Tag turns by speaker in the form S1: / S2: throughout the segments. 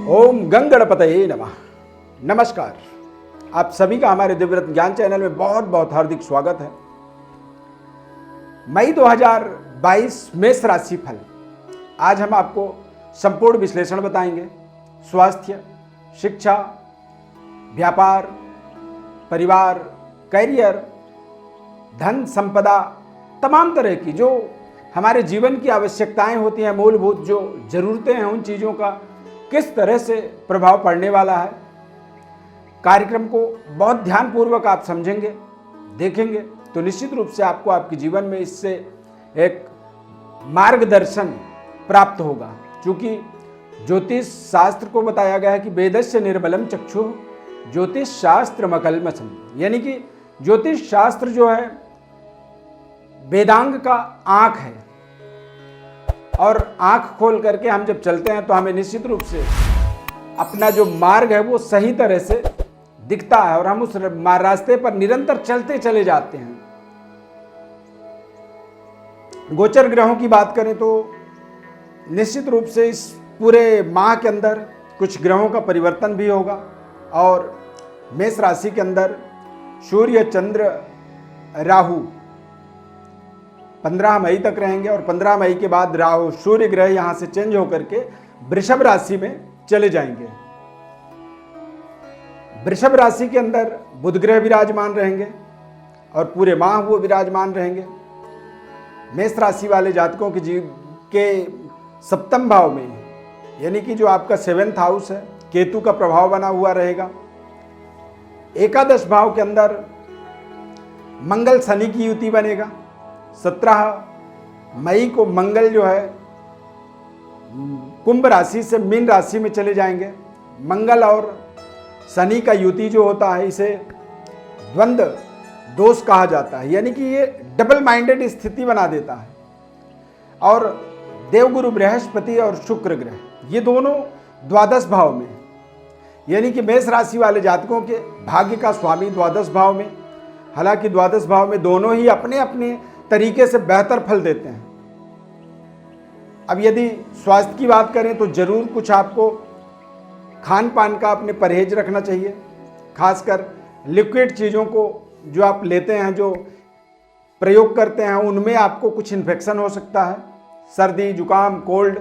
S1: ओम गंगणपतये नमः। नमस्कार, आप सभी का हमारे दिव्यरत्न ज्ञान चैनल में बहुत बहुत हार्दिक स्वागत है। मई 2022 मेष राशि फल। आज हम आपको संपूर्ण विश्लेषण बताएंगे। स्वास्थ्य, शिक्षा, व्यापार, परिवार, करियर, धन संपदा, तमाम तरह की जो हमारे जीवन की आवश्यकताएं होती हैं, मूलभूत जो जरूरतें हैं, उन चीज़ों का किस तरह से प्रभाव पड़ने वाला है। कार्यक्रम को बहुत ध्यानपूर्वक आप समझेंगे, देखेंगे तो निश्चित रूप से आपको आपके जीवन में इससे एक मार्गदर्शन प्राप्त होगा। क्योंकि ज्योतिष शास्त्र को बताया गया है कि वेदस्य निर्मलम चक्षु ज्योतिष शास्त्र मकलमसम, यानी कि ज्योतिष शास्त्र जो है वेदांग का आंख है, और आंख खोल करके हम जब चलते हैं तो हमें निश्चित रूप से अपना जो मार्ग है वो सही तरह से दिखता है और हम उस रास्ते पर निरंतर चलते चले जाते हैं। गोचर ग्रहों की बात करें तो निश्चित रूप से इस पूरे माह के अंदर कुछ ग्रहों का परिवर्तन भी होगा और मेष राशि के अंदर सूर्य, चंद्र, राहु 15 मई तक रहेंगे और 15 मई के बाद राहु सूर्य ग्रह यहां से चेंज होकर के वृषभ राशि में चले जाएंगे। वृषभ राशि के अंदर बुध ग्रह विराजमान रहेंगे और पूरे माह वो विराजमान रहेंगे। मेष राशि वाले जातकों के जीव के सप्तम भाव में, यानी कि जो आपका 7th हाउस है, केतु का प्रभाव बना हुआ रहेगा। एकादश भाव के अंदर मंगल शनि की युति बनेगा। 17 मई को मंगल जो है कुंभ राशि से मीन राशि में चले जाएंगे। मंगल और शनि का युति जो होता है इसे द्वंद्व दोष कहा जाता है, यानी कि ये डबल माइंडेड स्थिति बना देता है। और देवगुरु बृहस्पति और शुक्र ग्रह ये दोनों द्वादश भाव में, यानी कि मेष राशि वाले जातकों के भाग्य का स्वामी द्वादश भाव में। हालांकि द्वादश भाव में दोनों ही अपने अपने तरीके से बेहतर फल देते हैं। अब यदि स्वास्थ्य की बात करें तो जरूर कुछ आपको खान पान का अपने परहेज रखना चाहिए। खासकर लिक्विड चीज़ों को जो आप लेते हैं, जो प्रयोग करते हैं, उनमें आपको कुछ इन्फेक्शन हो सकता है, सर्दी, जुकाम, कोल्ड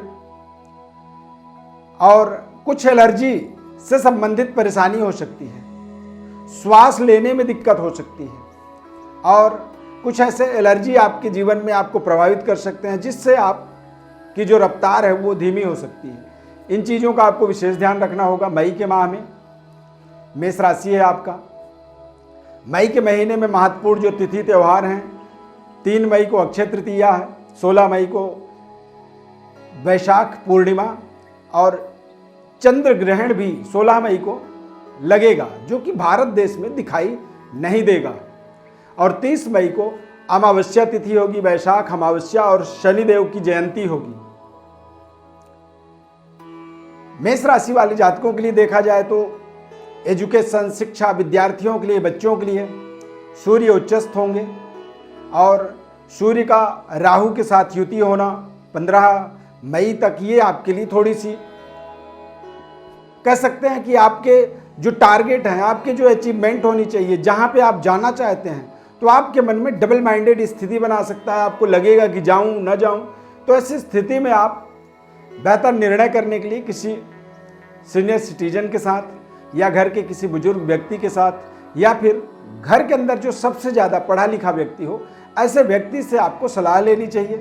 S1: और कुछ एलर्जी से संबंधित परेशानी हो सकती है। श्वास लेने में दिक्कत हो सकती है और कुछ ऐसे एलर्जी आपके जीवन में आपको प्रभावित कर सकते हैं जिससे आपकी जो रफ्तार है वो धीमी हो सकती है। इन चीज़ों का आपको विशेष ध्यान रखना होगा। मई के माह में मेष राशि है आपका। मई के महीने में महत्वपूर्ण जो तिथि त्यौहार हैं, 3 मई को अक्षय तृतीया है, 16 मई को वैशाख पूर्णिमा और चंद्र ग्रहण भी 16 मई को लगेगा, जो कि भारत देश में दिखाई नहीं देगा। और 30 मई को अमावस्या तिथि होगी, वैशाख अमावस्या, और शनिदेव की जयंती होगी। मेष राशि वाले जातकों के लिए देखा जाए तो एजुकेशन, शिक्षा, विद्यार्थियों के लिए, बच्चों के लिए सूर्य उच्चस्थ होंगे और सूर्य का राहु के साथ युति होना 15 मई तक, ये आपके लिए थोड़ी सी कह सकते हैं कि आपके जो टारगेट हैं, आपके जो अचीवमेंट होनी चाहिए, जहां पे आप जाना चाहते हैं, तो आपके मन में डबल माइंडेड स्थिति बना सकता है। आपको लगेगा कि जाऊं ना जाऊं। तो ऐसी स्थिति में आप बेहतर निर्णय करने के लिए किसी सीनियर सिटीजन के साथ या घर के किसी बुजुर्ग व्यक्ति के साथ या फिर घर के अंदर जो सबसे ज़्यादा पढ़ा लिखा व्यक्ति हो, ऐसे व्यक्ति से आपको सलाह लेनी चाहिए,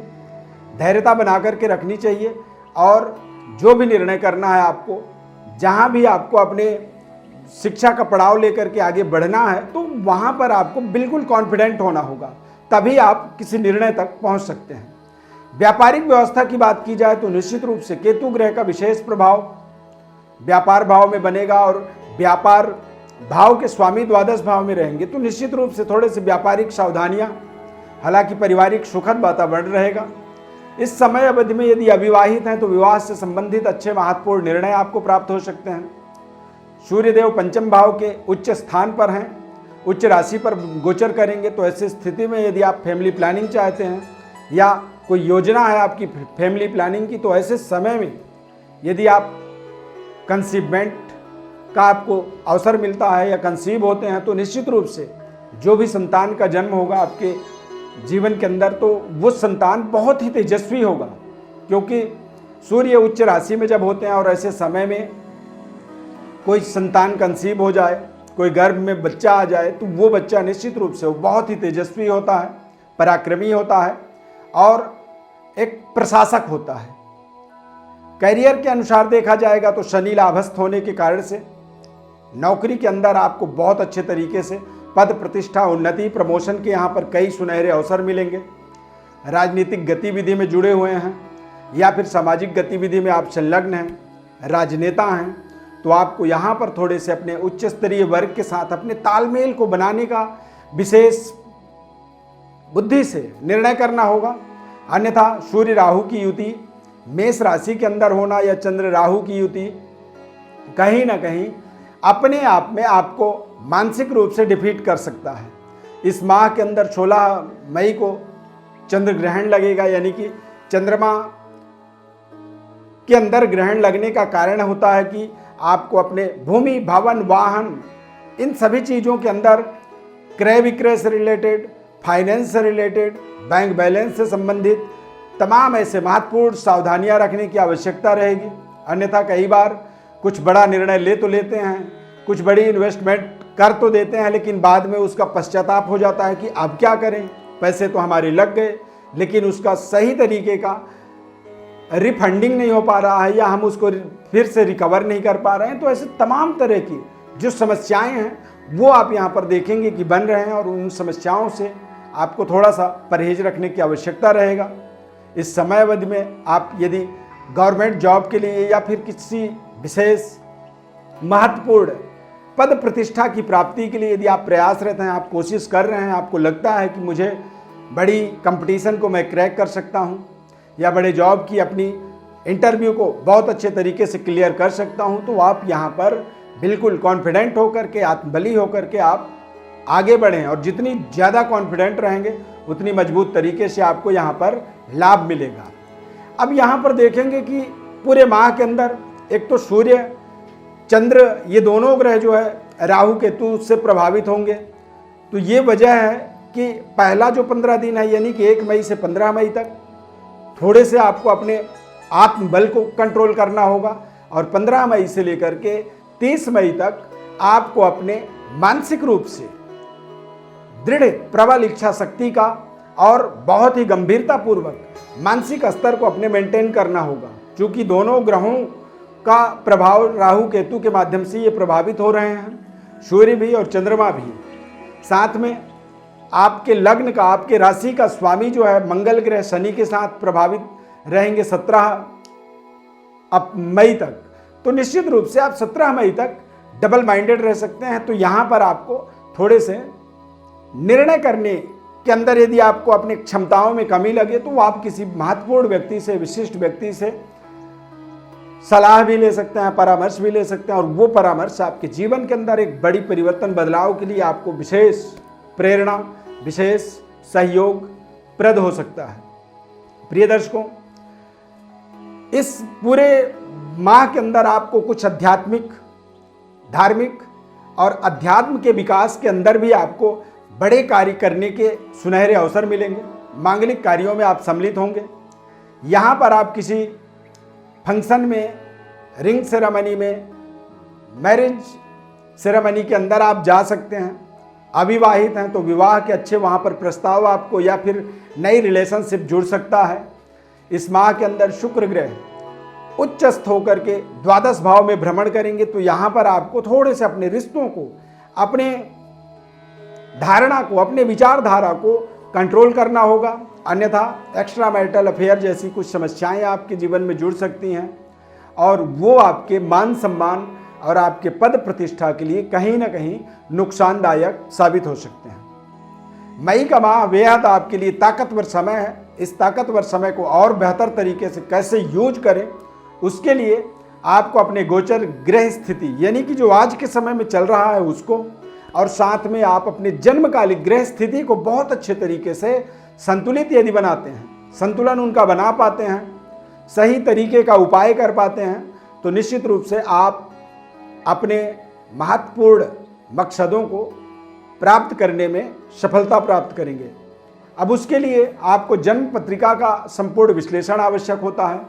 S1: धैर्यता बना करके रखनी चाहिए। और जो भी निर्णय करना है आपको, जहाँ भी आपको अपने शिक्षा का पड़ाव लेकर के आगे बढ़ना है, तो वहाँ पर आपको बिल्कुल कॉन्फिडेंट होना होगा, तभी आप किसी निर्णय तक पहुँच सकते हैं। व्यापारिक व्यवस्था की बात की जाए तो निश्चित रूप से केतु ग्रह का विशेष प्रभाव व्यापार भाव में बनेगा और व्यापार भाव के स्वामी द्वादश भाव में रहेंगे, तो निश्चित रूप से थोड़े से व्यापारिक सावधानियां। हालांकि पारिवारिक सुखद वातावरण रहेगा। इस समय अवधि में यदि अविवाहित हैं तो विवाह से संबंधित अच्छे महत्वपूर्ण निर्णय आपको प्राप्त हो सकते हैं। सूर्यदेव पंचम भाव के उच्च स्थान पर हैं, उच्च राशि पर गोचर करेंगे, तो ऐसी स्थिति में यदि आप फैमिली प्लानिंग चाहते हैं या कोई योजना है आपकी फैमिली प्लानिंग की, तो ऐसे समय में यदि आप कंसीवमेंट का आपको अवसर मिलता है या कंसीव होते हैं, तो निश्चित रूप से जो भी संतान का जन्म होगा आपके जीवन के अंदर, तो वो संतान बहुत ही तेजस्वी होगा। क्योंकि सूर्य उच्च राशि में जब होते हैं और ऐसे समय में कोई संतान कंसीव हो जाए, कोई गर्भ में बच्चा आ जाए, तो वो बच्चा निश्चित रूप से वो बहुत ही तेजस्वी होता है, पराक्रमी होता है और एक प्रशासक होता है। करियर के अनुसार देखा जाएगा तो शनि लाभस्थ होने के कारण से नौकरी के अंदर आपको बहुत अच्छे तरीके से पद प्रतिष्ठा, उन्नति, प्रमोशन के यहाँ पर कई सुनहरे अवसर मिलेंगे। राजनीतिक गतिविधि में जुड़े हुए हैं या फिर सामाजिक गतिविधि में आप संलग्न हैं, राजनेता हैं, तो आपको यहाँ पर थोड़े से अपने उच्च स्तरीय वर्ग के साथ अपने तालमेल को बनाने का विशेष बुद्धि से निर्णय करना होगा। अन्यथा सूर्य राहु की युति मेष राशि के अंदर होना या चंद्र राहु की युति कहीं ना कहीं अपने आप में आपको मानसिक रूप से डिफीट कर सकता है। इस माह के अंदर 16 मई को चंद्र ग्रहण लगेगा, यानी कि चंद्रमा के अंदर ग्रहण लगने का कारण होता है कि आपको अपने भूमि, भवन, वाहन, इन सभी चीज़ों के अंदर क्रय विक्रय से रिलेटेड, फाइनेंस से रिलेटेड, बैंक बैलेंस से संबंधित तमाम ऐसे महत्वपूर्ण सावधानियां रखने की आवश्यकता रहेगी। अन्यथा कई बार कुछ बड़ा निर्णय ले तो लेते हैं, कुछ बड़ी इन्वेस्टमेंट कर तो देते हैं, लेकिन बाद में उसका पश्चाताप हो जाता है कि अब क्या करें, पैसे तो हमारे लग गए, लेकिन उसका सही तरीके का रिफंडिंग नहीं हो पा रहा है या हम उसको फिर से रिकवर नहीं कर पा रहे हैं। तो ऐसे तमाम तरह की जो समस्याएं हैं वो आप यहाँ पर देखेंगे कि बन रहे हैं और उन समस्याओं से आपको थोड़ा सा परहेज रखने की आवश्यकता रहेगा। इस समय अवधि में आप यदि गवर्नमेंट जॉब के लिए या फिर किसी विशेष महत्वपूर्ण पद प्रतिष्ठा की प्राप्ति के लिए यदि आप प्रयासरत हैं, आप कोशिश कर रहे हैं, आपको लगता है कि मुझे बड़ी कंपटीशन को मैं क्रैक कर सकता हूँ या बड़े जॉब की अपनी इंटरव्यू को बहुत अच्छे तरीके से क्लियर कर सकता हूँ, तो आप यहाँ पर बिल्कुल कॉन्फिडेंट होकर के, आत्मबली होकर के आप आगे बढ़ें और जितनी ज़्यादा कॉन्फिडेंट रहेंगे उतनी मजबूत तरीके से आपको यहाँ पर लाभ मिलेगा। अब यहाँ पर देखेंगे कि पूरे माह के अंदर एक तो सूर्य, चंद्र, ये दोनों ग्रह जो है राहु केतु से प्रभावित होंगे। तो ये वजह है कि पहला जो 15 दिन है, यानी कि 1 मई से 15 मई तक थोड़े से आपको अपने आत्मबल को कंट्रोल करना होगा और 15 मई से लेकर के 30 मई तक आपको अपने मानसिक रूप से दृढ़ प्रबल इच्छा शक्ति का और बहुत ही गंभीरता पूर्वक मानसिक स्तर को अपने मेंटेन करना होगा। क्योंकि दोनों ग्रहों का प्रभाव राहु केतु के माध्यम से ये प्रभावित हो रहे हैं, सूर्य भी और चंद्रमा भी। साथ में आपके लग्न का, आपके राशि का स्वामी जो है मंगल ग्रह शनि के साथ प्रभावित रहेंगे 17 मई तक। तो निश्चित रूप से आप 17 मई तक डबल माइंडेड रह सकते हैं। तो यहाँ पर आपको थोड़े से निर्णय करने के अंदर यदि आपको अपनी क्षमताओं में कमी लगे तो आप किसी महत्वपूर्ण व्यक्ति से, विशिष्ट व्यक्ति से सलाह भी ले सकते हैं, परामर्श भी ले सकते हैं और वो परामर्श आपके जीवन के अंदर एक बड़ी परिवर्तन, बदलाव के लिए आपको विशेष प्रेरणा, विशेष सहयोग प्रद हो सकता है। प्रिय दर्शकों, इस पूरे माह के अंदर आपको कुछ आध्यात्मिक, धार्मिक और अध्यात्म के विकास के अंदर भी आपको बड़े कार्य करने के सुनहरे अवसर मिलेंगे। मांगलिक कार्यों में आप सम्मिलित होंगे। यहाँ पर आप किसी फंक्शन में, रिंग सेरेमनी में, मैरिज सेरेमनी के अंदर आप जा सकते हैं। अविवाहित हैं तो विवाह के अच्छे वहाँ पर प्रस्ताव आपको या फिर नई रिलेशनशिप जुड़ सकता है। इस माह के अंदर शुक्र ग्रह उच्चस्थ होकर के द्वादश भाव में भ्रमण करेंगे। तो यहाँ पर आपको थोड़े से अपने रिश्तों को, अपने धारणा को, अपने विचारधारा को कंट्रोल करना होगा। अन्यथा एक्स्ट्रा मैरिटल अफेयर जैसी कुछ समस्याएं आपके जीवन में जुड़ सकती हैं और वो आपके मान सम्मान और आपके पद प्रतिष्ठा के लिए कहीं ना कहीं नुकसानदायक साबित हो सकते हैं। मई का माह बेहद आपके लिए ताकतवर समय है। इस ताकतवर समय को और बेहतर तरीके से कैसे यूज करें, उसके लिए आपको अपने गोचर ग्रह स्थिति, यानी कि जो आज के समय में चल रहा है उसको, और साथ में आप अपने जन्मकालिक ग्रह स्थिति को बहुत अच्छे तरीके से संतुलित यदि बनाते हैं, संतुलन उनका बना पाते हैं, सही तरीके का उपाय कर पाते हैं, तो निश्चित रूप से आप अपने महत्वपूर्ण मकसदों को प्राप्त करने में सफलता प्राप्त करेंगे। अब उसके लिए आपको जन्म पत्रिका का संपूर्ण विश्लेषण आवश्यक होता है।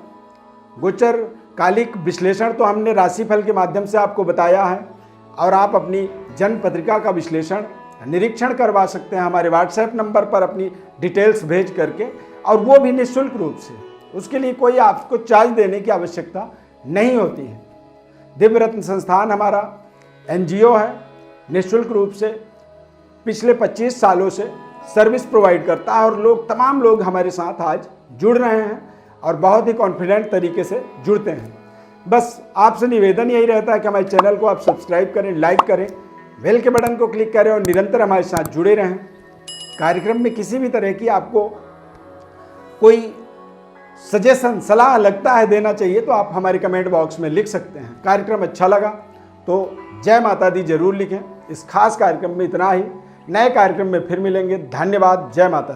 S1: गोचर कालिक विश्लेषण तो हमने राशिफल के माध्यम से आपको बताया है, और आप अपनी जन्म पत्रिका का विश्लेषण निरीक्षण करवा सकते हैं हमारे व्हाट्सएप नंबर पर अपनी डिटेल्स भेज करके, और वो भी निःशुल्क रूप से। उसके लिए कोई आपको चार्ज देने की आवश्यकता नहीं होती है। दिव्य रत्न संस्थान हमारा NGO है, निःशुल्क रूप से पिछले 25 सालों से सर्विस प्रोवाइड करता है, और तमाम लोग हमारे साथ आज जुड़ रहे हैं और बहुत ही कॉन्फिडेंट तरीके से जुड़ते हैं। बस आपसे निवेदन यही रहता है कि हमारे चैनल को आप सब्सक्राइब करें, लाइक करें, बेल के बटन को क्लिक करें और निरंतर हमारे साथ जुड़े रहें। कार्यक्रम में किसी भी तरह की आपको कोई सजेशन, सलाह लगता है देना चाहिए तो आप हमारे कमेंट बॉक्स में लिख सकते हैं। कार्यक्रम अच्छा लगा तो जय माता दी जरूर लिखें। इस खास कार्यक्रम में इतना ही। नए कार्यक्रम में फिर मिलेंगे। धन्यवाद। जय माता दी।